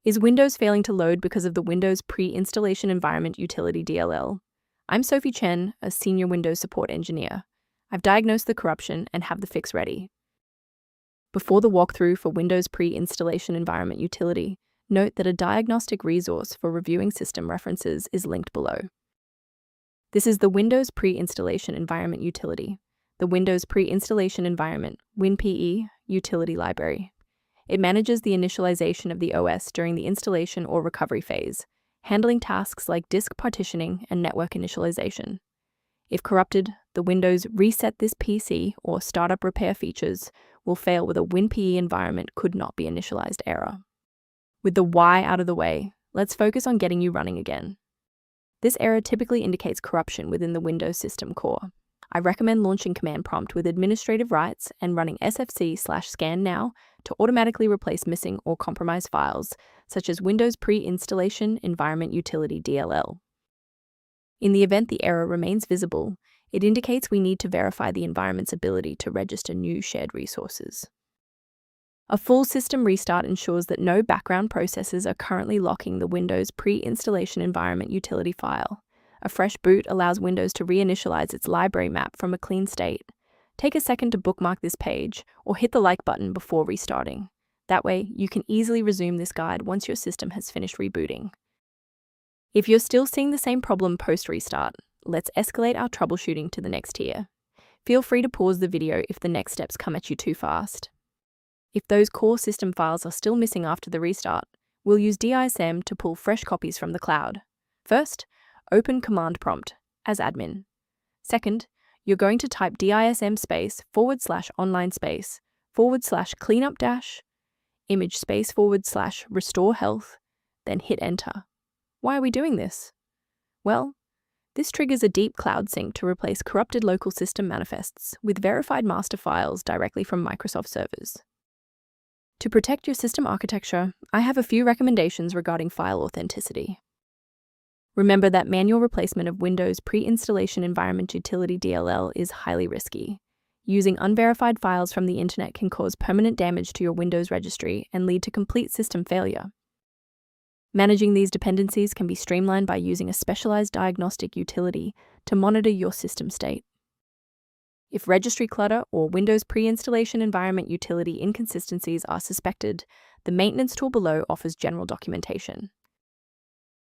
Is Windows failing to load because of the Windows Preinstallation Environment Utility DLL? I'm Sophie Chen, a senior Windows support engineer. I've diagnosed the corruption and have the fix ready. Before the walkthrough for Windows Preinstallation Environment Utility, note that a diagnostic resource for reviewing system references is linked below. This is the Windows Preinstallation Environment Utility, the Windows Preinstallation Environment WinPE Utility Library. It manages the initialization of the OS during the installation or recovery phase, handling tasks like disk partitioning and network initialization. If corrupted, the Windows Reset This PC or Startup Repair features will fail with a WinPE environment could not be initialized error. With the why out of the way, let's focus on getting you running again. This error typically indicates corruption within the Windows system core. I recommend launching Command Prompt with administrative rights and running sfc/scan now to automatically replace missing or compromised files, such as Windows Preinstallation Environment Utility DLL. In the event the error remains visible, it indicates we need to verify the environment's ability to register new shared resources. A full system restart ensures that no background processes are currently locking the Windows Preinstallation Environment Utility file. A fresh boot allows Windows to reinitialize its library map from a clean state. Take a second to bookmark this page or hit the like button before restarting. That way, you can easily resume this guide once your system has finished rebooting. If you're still seeing the same problem post-restart, let's escalate our troubleshooting to the next tier. Feel free to pause the video if the next steps come at you too fast. If those core system files are still missing after the restart, we'll use DISM to pull fresh copies from the cloud. First, open Command Prompt as admin. Second, you're going to type DISM /online /cleanup image /restore health, then hit enter. Why are we doing this? Well, this triggers a deep cloud sync to replace corrupted local system manifests with verified master files directly from Microsoft servers. To protect your system architecture, I have a few recommendations regarding file authenticity. Remember that manual replacement of Windows Preinstallation Environment Utility DLL is highly risky. Using unverified files from the internet can cause permanent damage to your Windows registry and lead to complete system failure. Managing these dependencies can be streamlined by using a specialized diagnostic utility to monitor your system state. If registry clutter or Windows Preinstallation Environment Utility inconsistencies are suspected, the maintenance tool below offers general documentation.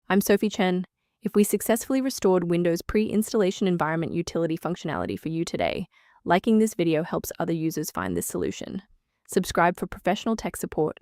I'm Sophie Chen. If we successfully restored Windows Preinstallation Environment Utility functionality for you today, liking this video helps other users find this solution. Subscribe for professional tech support